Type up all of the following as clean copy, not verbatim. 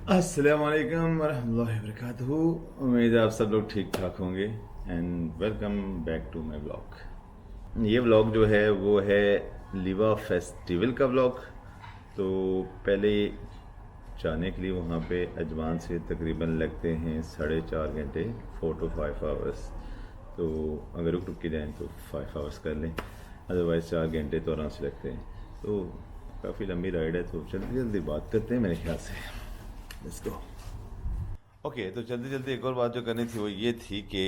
अस्सलाम वालेकुम वरहमतुल्लाहि वबरकातुहू। उम्मीद है आप सब लोग ठीक ठाक होंगे and welcome back to my vlog. ये व्लॉग जो है वो है लीवा फेस्टिवल का व्लॉग। तो पहले जाने के लिए वहाँ पे अजमान से तकरीबन लगते हैं 4.5 घंटे, 4 to 5 आवर्स। तो अगर रुक रुक के जाएँ तो 5 आवर्स कर लें, अदरवाइज़ 4 घंटे तो आराम से लगते हैं। तो काफ़ी लंबी राइड है, तो जल्दी जल्दी बात करते हैं मेरे ख्याल से। Let's go. ओके, तो जल्दी जल्दी एक और बात जो करनी थी वो ये थी कि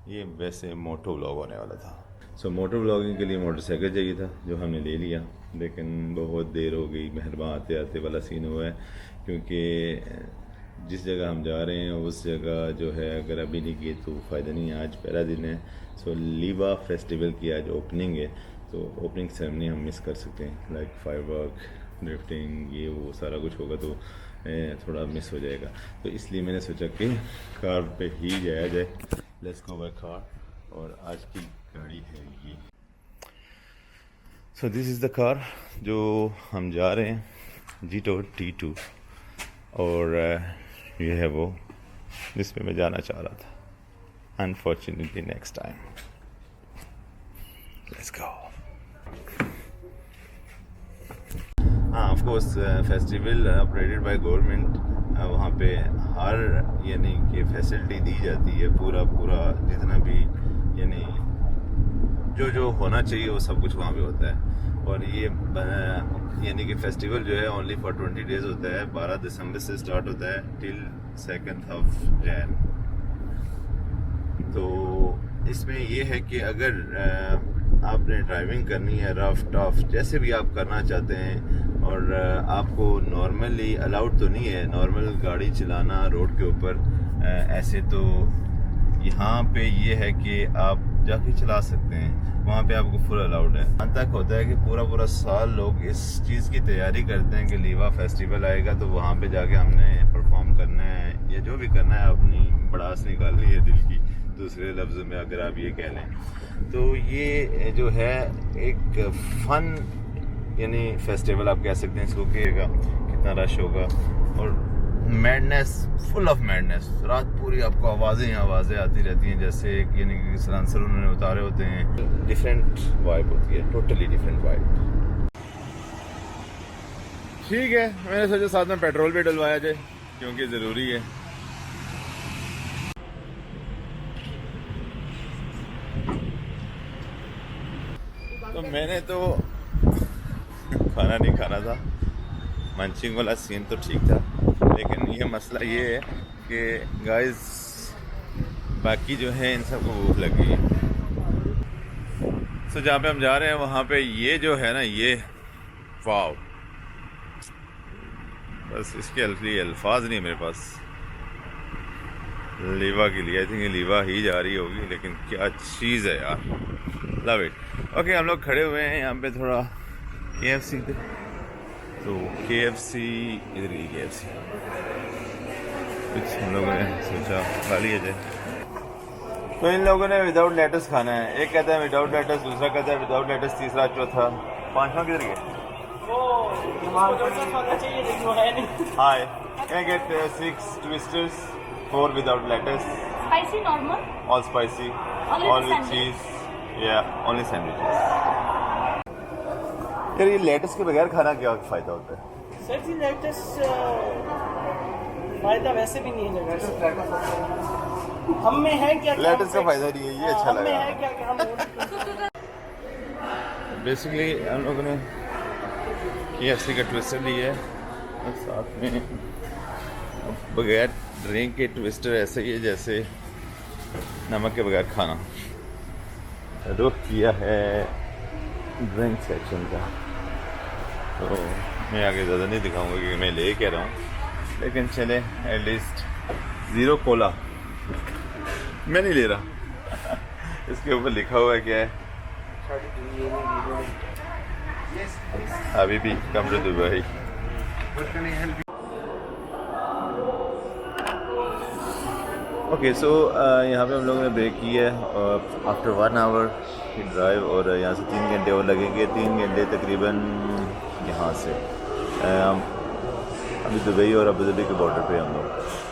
ये वैसे मोटो व्लॉग होने वाला था। मोटो व्लॉगिंग के लिए मोटरसाइकिल चाहिए था जो हमने ले लिया, लेकिन बहुत देर हो गई। मेहरबान आते आते वाला सीन हुआ है, क्योंकि जिस जगह हम जा रहे हैं उस जगह जो है अगर अभी नहीं किए तो फ़ायदा नहीं है। आज पहला दिन है। लीवा फेस्टिवल की आज ओपनिंग है, तो ओपनिंग सेरेमनी हम मिस कर सकते हैं। लाइक फायरवर्क, ड्रिफ्टिंग, ये वो सारा कुछ होगा तो थोड़ा मिस हो जाएगा। तो इसलिए मैंने सोचा कि कार पे ही जाया जाए। Let's go by car. और आज की गाड़ी है ये। दिस इज़ द कार जो हम जा रहे हैं, जीटो T2। और ये है वो जिसमें मैं जाना चाह रहा था। Unfortunately next time. Let's go. हाँ, of course festival operated by government. वहाँ पे हर यानी कि फैसिलिटी दी जाती है, पूरा जितना भी यानी जो होना चाहिए वो सब कुछ वहाँ पे होता है। और ये यानी कि फेस्टिवल जो है ओनली फॉर 20 डेज होता है। 12 दिसंबर से स्टार्ट होता है टिल 2 जनवरी। तो इसमें ये है कि अगर आपने ड्राइविंग करनी है रफ टफ जैसे भी आप करना चाहते हैं, और आपको नॉर्मली अलाउड तो नहीं है नॉर्मल गाड़ी चलाना रोड के ऊपर, ऐसे तो यहाँ पे ये है कि आप जाके चला सकते हैं। वहाँ पे आपको फुल अलाउड है। यहाँ तक होता है कि पूरा साल लोग इस चीज़ की तैयारी करते हैं कि लीवा फेस्टिवल आएगा तो वहाँ पे जाके हमने परफॉर्म करना है या जो भी करना है, अपनी बड़ास निकालनी है दिल की, दूसरे लफ्ज़ में अगर आप ये कह लें। तो ये जो है एक फन यानी फेस्टिवल आप कह सकते हैं इसको, कि कितना रश होगा और मैडनेस, फुल ऑफ मैडनेस। रात पूरी आपको आवाज़ें आती रहती हैं, जैसे यानी कि सलांसर उन्होंने उतारे होते हैं। डिफरेंट वाइब होती है, टोटली डिफरेंट वाइब। ठीक है, मैंने सोचा साथ में पेट्रोल भी डलवाया जाए क्योंकि ज़रूरी है। तो मैंने तो खाना नहीं खाना था, मंचिंग वाला सीन तो ठीक था, लेकिन ये मसला ये है कि गाइस बाकी जो है इन सबको भूख लगी है। जहाँ पे हम जा रहे हैं वहाँ पे ये जो है ना, ये वाव, बस इसके लिए अल्फाज नहीं मेरे पास लीवा के लिए। आई थिंक ये लीवा ही जा रही होगी, लेकिन क्या चीज़ है यार, लव इट। ओके, हम लोग खड़े हुए हैं यहाँ पे थोड़ा KFC पे। तो KFC इधर ही, KFC कुछ हम लोगों ने सोचा खा लिया जाए। तो इन लोगों ने विदाउट लेटस खाना है। एक कहता है विदाउट लेटस, दूसरा कहता है विदाउट लेटस, तीसरा चौथा, पांचवा किधर गया? Hi, can get 6 twisters, 4 without lettuce, Spicy normal? all spicy, Only all with sandwich. cheese, yeah, only sandwiches. यार ये लेटस के बगैर खाना क्या फ़ायदा होता है? सर जी लेटेस फायदा वैसे भी नहीं है। हम में है क्या? लेटस का फ़ायदा नहीं है, ये अच्छा हम में है लगा। क्या कि हम बेसिकली हम लोगों ने KFC का ट्विस्टर लिया है और साथ में बगैर ड्रिंक के ट्विस्टर ऐसे ही है जैसे नमक के बगैर खाना। रुख किया है ड्रिंक सेक्शन का, तो मैं आगे ज़्यादा नहीं दिखाऊंगा क्योंकि मैं ले कह रहा हूँ, लेकिन चले एटलीस्ट 0 कोला मैं नहीं ले रहा। इसके ऊपर लिखा हुआ है क्या है? अभी भी कम टू दुबई। ओके, सो यहाँ पे हम लोगों ने ब्रेक की है आफ्टर 1 आवर की ड्राइव, और यहाँ से 3 घंटे और लगेंगे। 3 घंटे तकरीबन यहाँ से अभी दुबई और अबू धाबी के बॉर्डर पे हम लोग,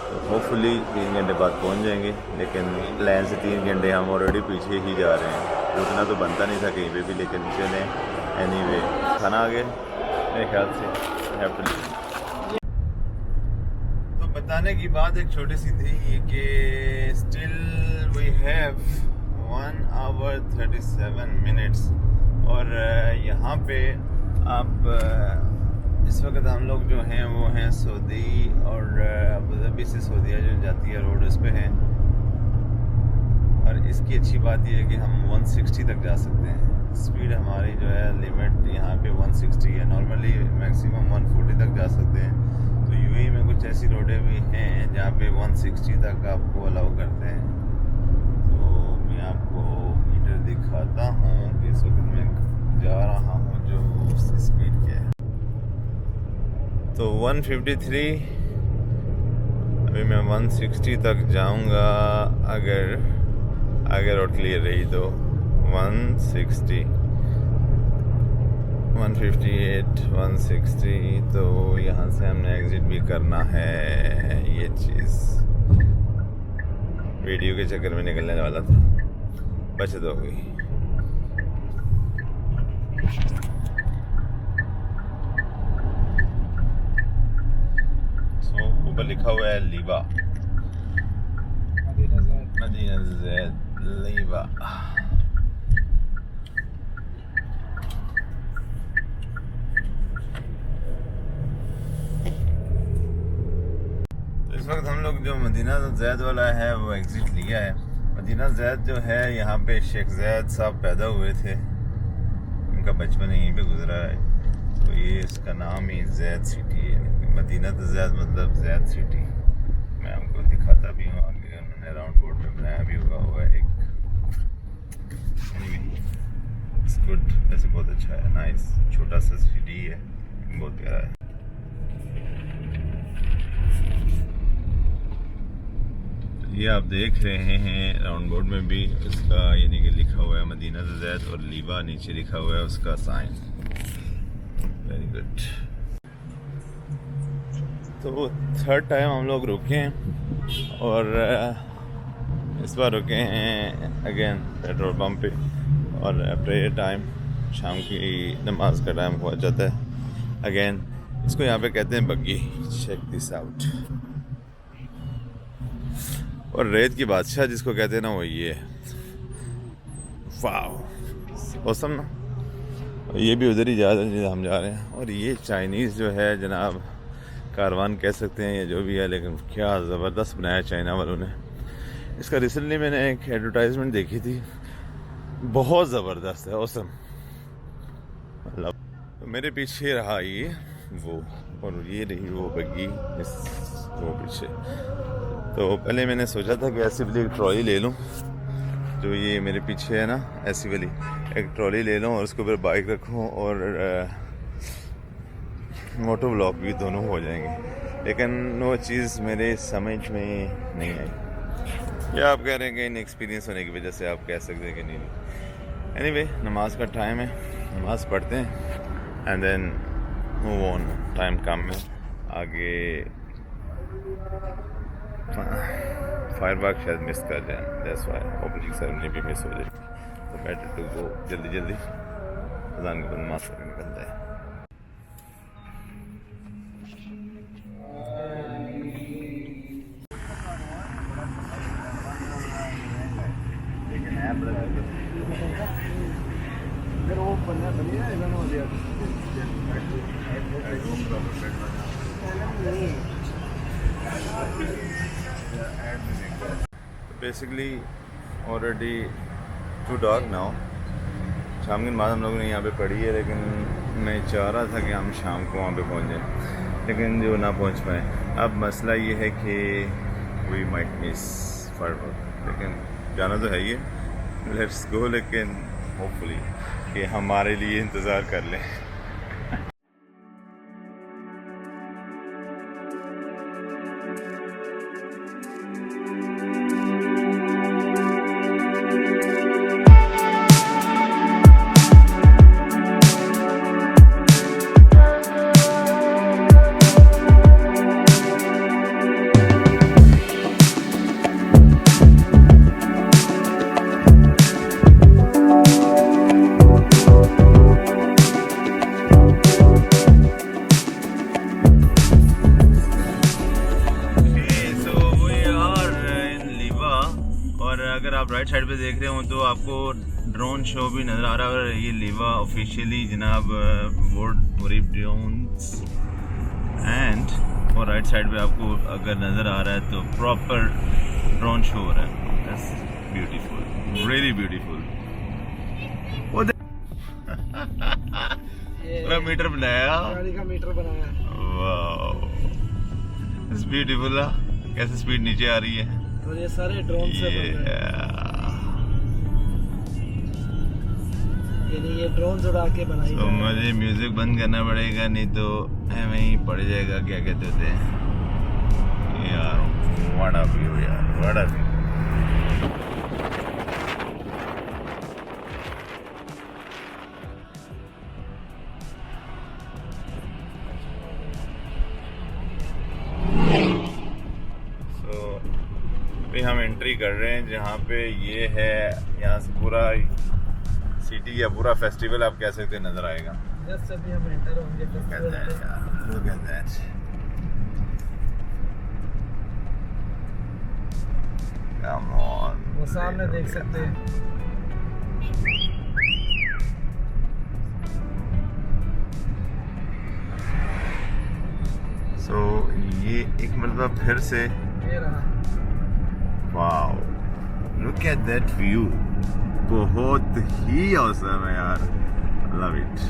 तो होपफुली 3 घंटे बाद पहुंच जाएंगे, लेकिन प्लान से 3 घंटे हम ऑलरेडी पीछे ही जा रहे हैं। रुकना तो बनता नहीं था कहीं पे भी, लेकिन चलें एनीवे। खाना आ गया मेरे ख्याल से। तो बताने की बात एक छोटी सी थी कि still we have 1 hour 37 minutes, और यहाँ पे आप इस वक्त हम लोग जो हैं वो हैं सऊदी और अबू धाबी से सऊदीया जो जाती है रोड उस पे हैं। और इसकी अच्छी बात यह है कि हम 160 तक जा सकते हैं। स्पीड हमारी जो है लिमिट यहाँ पे 160 है, नॉर्मली मैक्सिमम 140 तक जा सकते हैं। तो यूएई में कुछ ऐसी रोडें भी हैं जहाँ पे 160 तक आपको अलाउ करते हैं। तो मैं आपको मीटर दिखाता हूँ कि इस वक्त मैं जा रहा हूँ जो उसकी स्पीड क्या है। तो 153, अभी मैं 160 तक जाऊँगा अगर रोड क्लियर रही तो। 160, 158, 160। तो यहाँ से हमने एग्जिट भी करना है। ये चीज़ वीडियो के चक्कर में निकलने वाला था, बचत हो गई। सो ऊपर लिखा हुआ है लीवा, मदीना ज़ैद लीवा। इस वक्त हम लोग जो मदीना ज़ैद वाला है वो एग्ज़िट लिया है। मदीना ज़ैद जो है यहाँ पे शेख ज़ैद साहब पैदा हुए थे, उनका बचपन यहीं पे गुजरा है, तो ये इसका नाम ही ज़ैद सिटी है। मदीना ज़ैद मतलब ज़ैद सिटी। मैं आपको दिखाता भी हूँ आगे, उन्होंने राउंड बोर्ड में बनाया भी हुआ है एक। इट्स गुड, वैसे बहुत अच्छा है, नाइस। छोटा सा सिटी है, बहुत प्यारा है। ये आप देख रहे हैं राउंड बोर्ड में भी इसका यानी कि लिखा हुआ है मदीना ज़ैद और लीवा नीचे लिखा हुआ है उसका साइन। Very good. तो थर्ड टाइम हम लोग रुके हैं और इस बार रुके हैं अगेन पेट्रोल पंप पे, और प्रेयर टाइम, शाम की नमाज का टाइम हो जाता है। अगेन इसको यहाँ पे कहते हैं बग्गी। Check this out. और रेत की बादशाह जिसको कहते हैं ना, वो ये है। वाह औसम ना। और ये भी उधर ही जा रहे हैं हम जा रहे हैं। और ये चाइनीज़ जो है जनाब, कारवान कह सकते हैं या जो भी है, लेकिन क्या ज़बरदस्त बनाया चाइना वालों ने। इसका रिसेंटली मैंने एक एडवर्टाइजमेंट देखी थी, बहुत ज़बरदस्त है, औसम। मतलब तो मेरे पीछे रहा ये वो, और ये रही वो बग्गी इस वो पीछे। तो पहले मैंने सोचा था कि ऐसी वाली एक ट्रॉली ले लूँ, जो ये मेरे पीछे है ना, ऐसी वाली एक ट्रॉली ले लूँ और उसके ऊपर बाइक रखूँ और मोटो व्लॉग भी दोनों हो जाएंगे। लेकिन वो चीज़ मेरे समझ में नहीं आई, या आप कह रहे हैं कि इन एक्सपीरियंस होने की वजह से आप कह सकते हैं कि नहीं। एनीवे, नमाज का टाइम है, नमाज पढ़ते हैं and then move on. Time कम है आगे। फायर वर्क शायद मिस कर जाए, दैट्स व्हाई ओपनिंग सेरेमनी भी मिस हो जाएगी। तो बेटर टू गो जल्दी अज़ान के बाद नमाज पढ़ने निकलता है। Basically already too dark now. शाम की नमाज़ हम लोगों ने यहाँ पे पढ़ी है, लेकिन मैं चाह रहा था कि हम शाम को वहाँ पे पहुँच जाएं, लेकिन जो ना पहुँच पाए। अब मसला ये है कि वी माइट मिस फायरवर्क, लेकिन जाना तो है ही है। लेट्स गो, लेकिन होपफुली कि हमारे लिए इंतज़ार कर लें। राइट साइड पे देख रहे हो तो आपको ड्रोन शो भी नज़र आ रहा है। और ये लीवा ऑफिशियली जनाब वर्ल्ड टूरिस्ट ड्रोन्स एंड, और राइट साइड पे आपको अगर नज़र आ रहा है तो प्रॉपर ड्रोन शो हो रहा है। That's beautiful, really beautiful. पूरा मीटर बनाया, गाड़ी का मीटर बनाया। Wow, it's beautiful. कैसे स्पीड नीचे आ रही है, और ये सारे ड्रोन से बन रहे हैं। यानी ये ड्रोन उड़ा के बनाई तो मुझे म्यूजिक बंद करना पड़ेगा, नहीं तो ऐਵੇਂ ही पड़ जाएगा। क्या कहते होते हैं यार, व्हाट अ व्यू यार, व्हाट अ व्यू। अभी हम एंट्री कर रहे हैं जहाँ पे ये है, यहाँ से पूरा सिटी या पूरा फेस्टिवल आप कह सकते नजर आएगा। जस्ट अभी हम एंटर होंगे फेस्टिवल पे। Look at that. Come on. वो सामने देख सकते हैं। So ये एक मतलब फिर से, ये रहा। Wow, look at that view, बहुत ही औसम है यार, लव इट।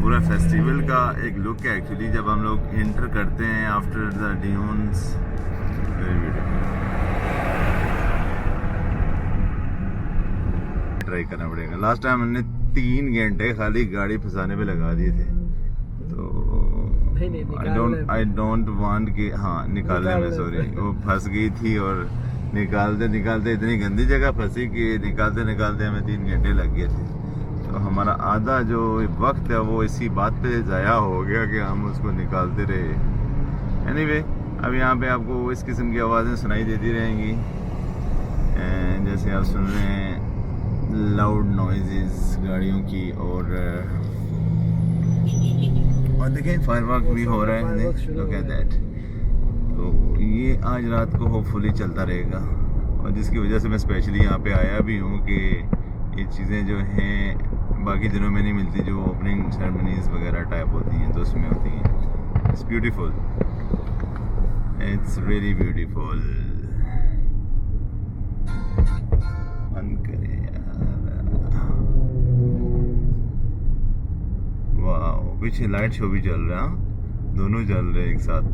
पूरा फेस्टिवल का एक लुक है एक्चुअली जब हम लोग एंटर करते हैं after the dunes. Very beautiful, try करना पड़ेगा। लास्ट टाइम हमने 3 घंटे खाली गाड़ी फंसाने पे लगा दिए थे, तो आई डोंट वांट कि, हाँ निकालने में, सॉरी, वो फंस गई थी और निकालते निकालते इतनी गंदी जगह फंसी कि निकालते निकालते हमें 3 घंटे लग गए थे। तो हमारा आधा जो वक्त है वो इसी बात पे ज़ाया हो गया कि हम उसको निकालते रहे। एनीवे, अब यहाँ पे आपको इस किस्म की आवाज़ें सुनाई देती रहेंगी, जैसे आप सुन रहे हैं लाउड नॉइजेस गाड़ियों की, और देखें फायरवर्क भी हो रहा है, लुक एट दैट। तो ये आज रात को होपफुली चलता रहेगा, और जिसकी वजह से मैं स्पेशली यहाँ पे आया भी हूँ कि ये चीज़ें जो हैं बाकी दिनों में नहीं मिलती, जो ओपनिंग सेरेमनीज वगैरह टाइप होती हैं तो उसमें होती हैं। It's beautiful, it's really beautiful. बंद करें यार, वाह, पीछे लाइट शो भी चल रहा है, दोनों चल रहे हैं एक साथ,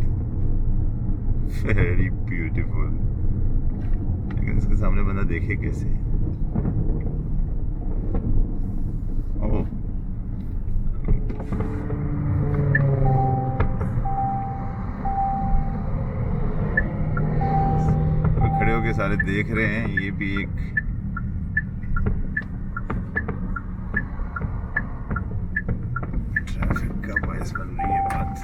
वेरी ब्यूटीफुल। लेकिन इसके सामने बंदा देखे कैसे? ओह, खड़े होके सारे देख रहे हैं, ये भी एक ट्रैफिक का बायस बन रही है बात।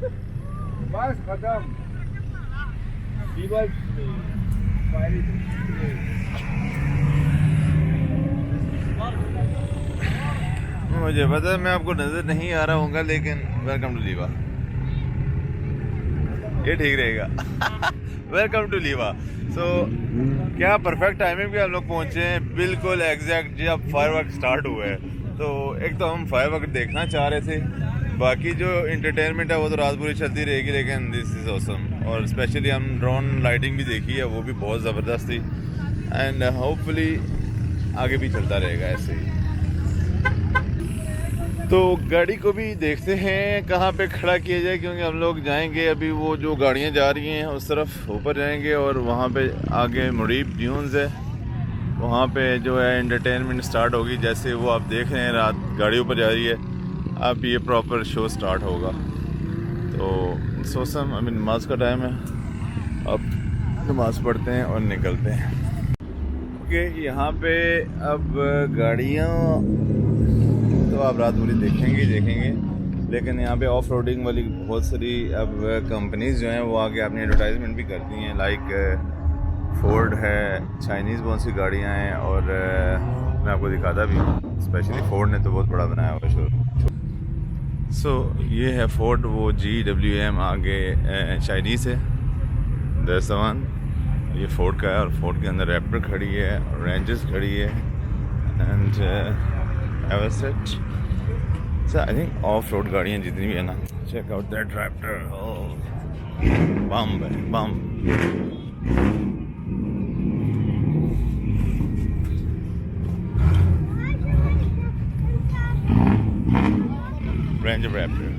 बस खत्म। लीवर मुझे पता है मैं आपको नजर नहीं आ रहा हूँगा, लेकिन वेलकम टू लीवा, ये ठीक रहेगा। Welcome to लीवा। सो क्या परफेक्ट टाइमिंग पे हम लोग पहुँचे हैं, बिल्कुल एग्जैक्ट जब फायरवर्क स्टार्ट हुए हैं। तो एक तो हम फायरवर्क देखना चाह रहे थे, बाकी जो इंटरटेनमेंट है वो तो रात पूरी चलती रहेगी, लेकिन दिस इज़ ऑसम। और स्पेशली हम ड्रोन लाइटिंग भी देखी है, वो भी बहुत ज़बरदस्त थी। एंड होपफुली आगे भी चलता रहेगा ऐसे ही। तो गाड़ी को भी देखते हैं कहाँ पे खड़ा किया जाए, क्योंकि हम लोग जाएंगे अभी वो जो गाड़ियाँ जा रही हैं उस तरफ ऊपर जाएंगे, और वहाँ पे आगे मुरीब ड्यून्स है, वहाँ पे जो है एंटरटेनमेंट स्टार्ट होगी। जैसे वो आप देख रहे हैं रात गाड़ी ऊपर जा रही है, अब ये प्रॉपर शो स्टार्ट होगा। तो सोसम अभी नमाज का टाइम है, अब नमाज पढ़ते हैं और निकलते हैं। ओके, यहाँ पे अब गाड़ियाँ तो आप रात पूरी देखेंगे, लेकिन यहाँ पे ऑफ रोडिंग वाली बहुत सारी अब कंपनीज जो हैं वो आगे अपनी एडवर्टाइजमेंट भी करती हैं। लाइक फोर्ड है, चाइनीज़ बहुत सी गाड़ियाँ हैं, और मैं आपको दिखाता भी हूँ। स्पेशली फोर्ड ने तो बहुत बड़ा बनाया हुआ शो। सो ये है फोर्ड, वो GWM आगे चाइनीज़ है, दरसवान ये फोर्ड का है। और फोर्ड के अंदर रैप्टर खड़ी है, रेंजर्स खड़ी है, and Everest. So I think off road गाड़ियाँ जितनी भी है ना, check out that Raptor, bomb है bomb. Ranger Raptor.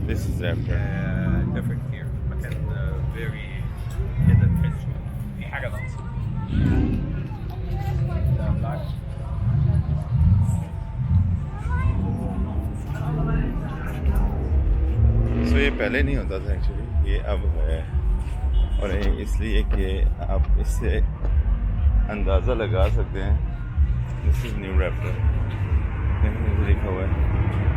This is Raptor. Different here, but then very hidden fish. Haggadons. So ये पहले नहीं होता था एक्चुअली, ये अब है। और ये इसलिए कि आप इससे अंदाज़ा लगा सकते हैं, दिस इज़ न्यू रैप्टर लिखा हुआ है,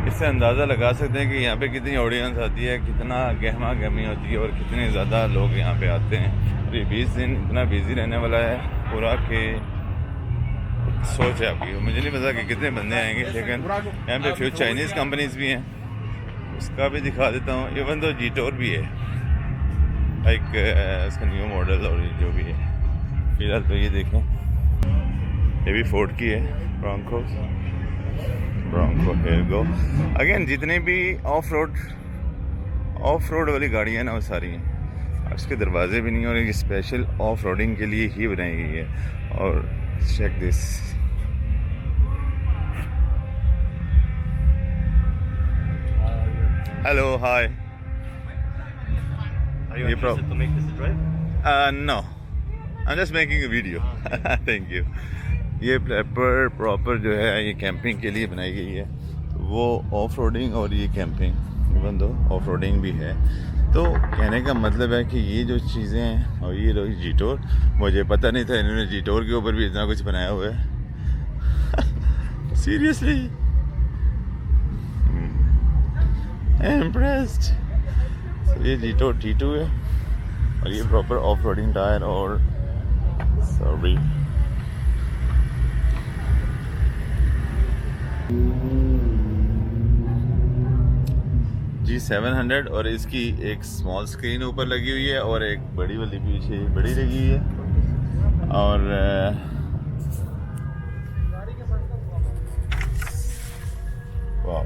इससे अंदाज़ा लगा सकते हैं कि यहाँ पे कितनी ऑडियंस आती है, कितना गहमा गहमी होती है, और कितने ज़्यादा लोग यहाँ पे आते हैं। और ये 20 दिन इतना बिजी रहने वाला है पूरा कि सोच है आपकी। मुझे नहीं पता कि कितने बंदे आएंगे, लेकिन यहाँ पे फ्यू चाइनीज़ कंपनीज भी हैं, उसका भी दिखा देता हूँ। इवन तो जीटोर भी है, लाइक इसका न्यू मॉडल, और जो भी है। फिलहाल तो ये देखें, ये भी फोर्ड की है, ब्रोंको हियर गो अगेन। जितने भी ऑफ रोड वाली गाड़ियाँ हैं ना, वो सारी हैं। उसके दरवाजे भी नहीं, और ये स्पेशल ऑफ रोडिंग के लिए ही बनाई गई है। और check this, hello hi. Are you interested to make this a drive? No, I'm just making a video. Thank you. ये प्रॉपर जो है ये कैंपिंग के लिए बनाई गई है, वो ऑफ रोडिंग और ये camping, even though off roading भी है। तो कहने का मतलब है कि ये जो चीज़ें हैं, और ये लोग जीटोर, मुझे पता नहीं था इन्होंने जीटोर के ऊपर भी इतना कुछ बनाया हुआ है। Seriously impressed. तो ये जीटोर T2 है, और ये प्रॉपर ऑफ रोडिंग टायर, और सॉरी G700, और इसकी एक स्मॉल स्क्रीन ऊपर लगी हुई है, और एक बड़ी वाली पीछे बड़ी लगी है। और वाह,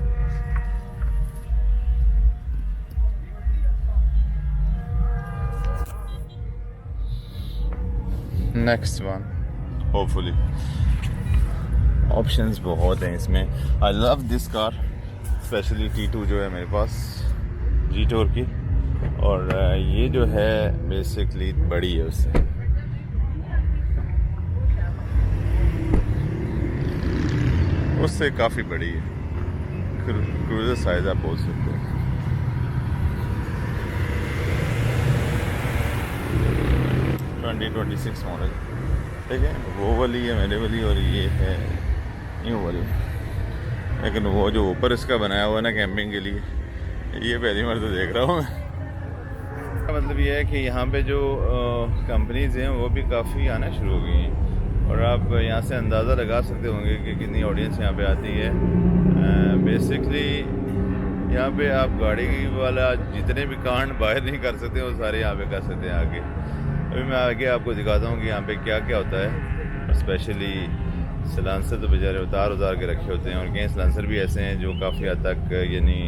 नेक्स्ट वन होपफुली। ऑप्शंस बहुत हैं इसमें। I love this car, specially T2 जो है मेरे पास जीटोर की, और ये जो है बेसिकली बड़ी है उससे, काफ़ी बड़ी है, क्रूजर साइज आप बोल सकते हैं। ट्वेंटी 26 मॉडल, ठीक है। वो वाली है मेरे वाली, और ये है न्यू वाली। लेकिन वो जो ऊपर इसका बनाया हुआ है ना कैंपिंग के लिए, ये पहली मर्तबा देख रहा हूँ मैं। का मतलब ये है कि यहाँ पे जो कंपनीज हैं वो भी काफ़ी आना शुरू हो गई हैं और आप यहाँ से अंदाज़ा लगा सकते होंगे कि कितनी ऑडियंस यहाँ पे आती है। बेसिकली यहाँ पे आप गाड़ी वाला जितने भी कांड बाहर नहीं कर सकते वो सारे यहाँ पे कर सकते हैं आगे। अभी मैं आगे आपको दिखाता हूँ कि यहाँ पे क्या क्या होता है। और स्पेशली सलांसर तो बेचारे उतार के रखे होते हैं और कई सलांसर भी ऐसे हैं जो काफ़ी हद तक यानी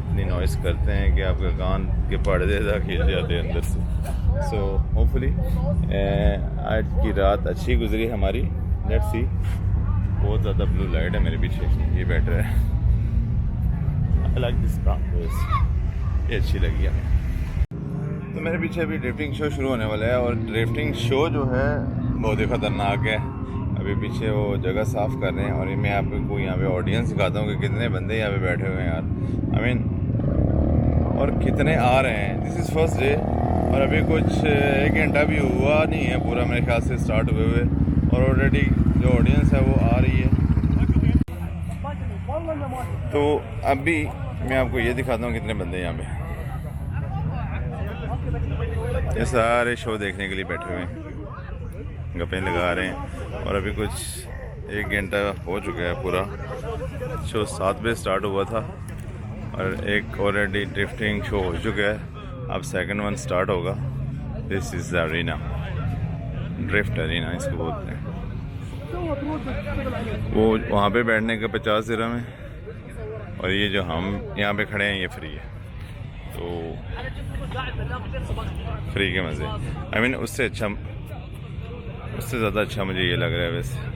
इतनी नॉइस करते हैं कि आपके कान के पर्दे तक खींच जाते हैं अंदर से। सो होपफुली आज की रात अच्छी गुजरी हमारी। Let's see. बहुत ज़्यादा ब्लू लाइट है मेरे पीछे, ये बेटर है। आई लाइक दिस ये अच्छी लगी हमें। तो मेरे पीछे अभी ड्रिफ्टिंग शो शुरू होने वाला है और ड्रिफ्टिंग शो जो है बहुत ही ख़तरनाक है। अभी पीछे वो जगह साफ़ कर रहे हैं और मैं आपको यहाँ पे ऑडियंस दिखाता हूँ कि कितने बंदे यहाँ पे बैठे हुए हैं यार। आई मीन और कितने आ रहे हैं। दिस इज़ फर्स्ट डे और अभी कुछ 1 घंटा भी हुआ नहीं है पूरा मेरे ख्याल से स्टार्ट हुए हुए और ऑलरेडी जो ऑडियंस है वो आ रही है। तो अभी मैं आपको ये दिखाता हूँ कितने बंदे यहाँ पे। ये सारे शो देखने के लिए बैठे हुए हैं, गप्पे लगा रहे हैं और अभी कुछ 1 घंटा हो चुका है पूरा। शो 7 बजे स्टार्ट हुआ था और एक ऑलरेडी ड्रिफ्टिंग शो हो चुका है। अब सेकंड वन स्टार्ट होगा। This is the arena, drift arena इसको बोलते हैं। वो वहाँ पे बैठने का 50 दिरहम है और ये जो हम यहाँ पे खड़े हैं ये फ्री है। तो फ्री के मज़े। आई मीन उससे ज़्यादा अच्छा मुझे ये लग रहा है वैसे।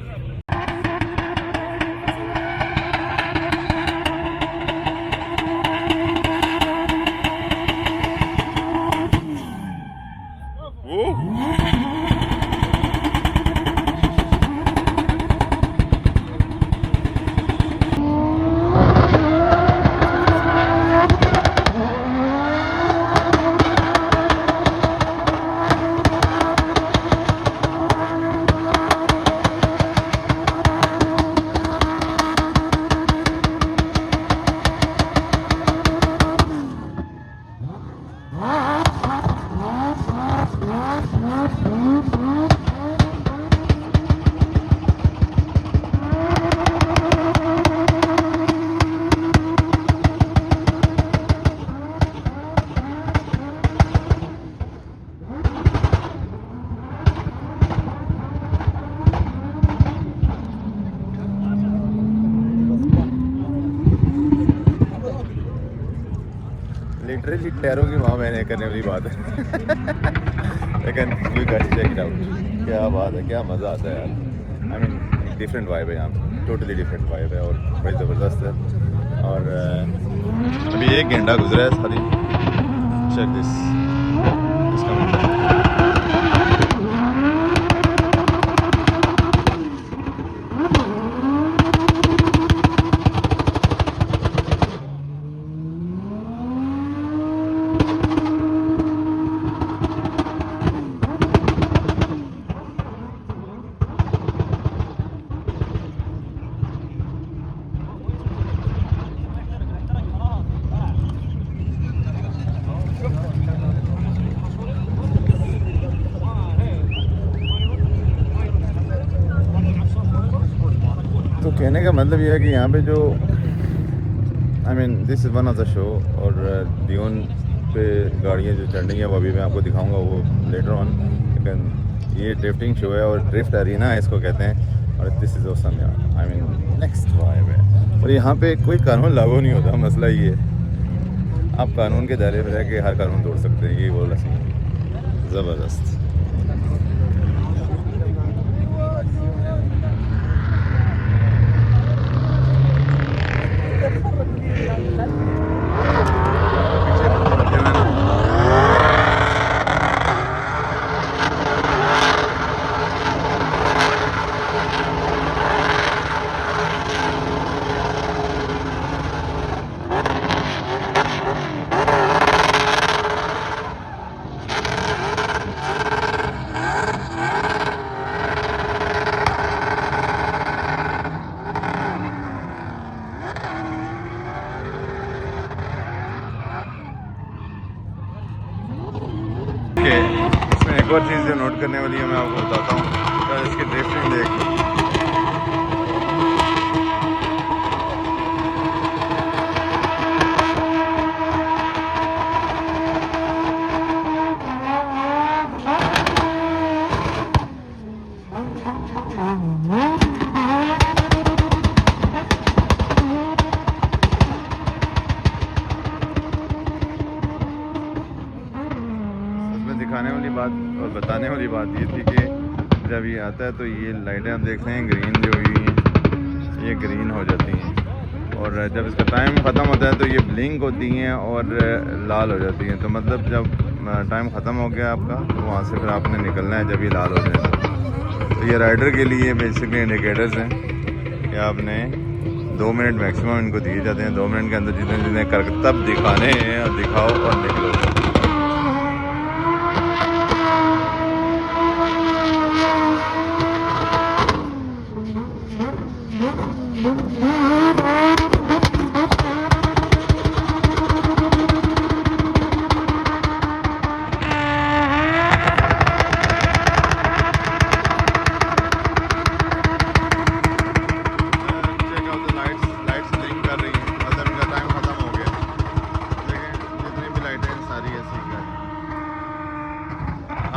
लिटरली टैरों की वहाँ मैंने करने वाली बात है। लेकिन we guys check it out. क्या बात है, क्या मज़ा आता है यार। आई मीन डिफरेंट वाइब है यहाँ पे, टोटली डिफरेंट वाइब है और बड़ी ज़बरदस्त है। और अभी 1 घंटा गुजरा है सारी। चेक दिस तो कहने का मतलब ये है कि यहाँ पे जो I mean this is one of the show. और डियोन पे गाड़ियाँ जो चढ़ रही हैं वो अभी मैं आपको दिखाऊंगा वो लेटर ऑन। लेकिन ये ड्रिफ्टिंग शो है और ड्रिफ्ट अरीना इसको कहते हैं और दिस इज़ ऑसम यार। आई मीन नेक्स्ट वाइब है। और यहाँ पे कोई कानून लागू नहीं होता, मसला ये है आप कानून के दायरे में रह के हर कानून तोड़ सकते हैं। ये बोला ज़बरदस्त। एक और चीज़ जो नोट करने वाली है मैं आपको बताता हूँ, तो इसकी ड्रिफ्टिंग देख लो। दिखाने वाली बात और बताने वाली बात ये थी कि जब ये आता है तो ये लाइटें आप देख रहे हैं ग्रीन जो हुई हैं, ये ग्रीन हो जाती हैं, और जब इसका टाइम ख़त्म होता है तो ये ब्लिंक होती हैं और लाल हो जाती हैं। तो मतलब जब टाइम ख़त्म हो गया आपका तो वहाँ से फिर आपने निकलना है जब ये लाल हो जाए। तो ये राइडर के लिए बेसिकली इंडिकेटर्स हैं कि आपने 2 मिनट मैक्सिमम इनको दिए जाते हैं। 2 मिनट के अंदर जितने जितने करतब दिखाने हैं और दिखाओ और निकलो।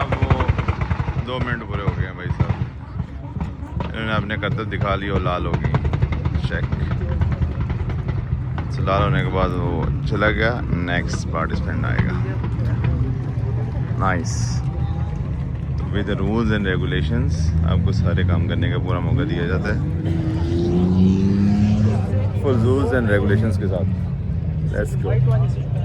अब वो 2 मिनट पूरे हो गए हैं भाई साहब, इन्होंने अपने करतब दिखा ली और लाल हो गई। चेक, लाल होने के बाद वो चला गया, नेक्स्ट पार्टिसिपेंट आएगा। Nice. With rules and regulations आपको सारे काम करने का पूरा मौका दिया जाता है, फुल रूल्स एंड रेगुलेशंस के साथ। Let's go.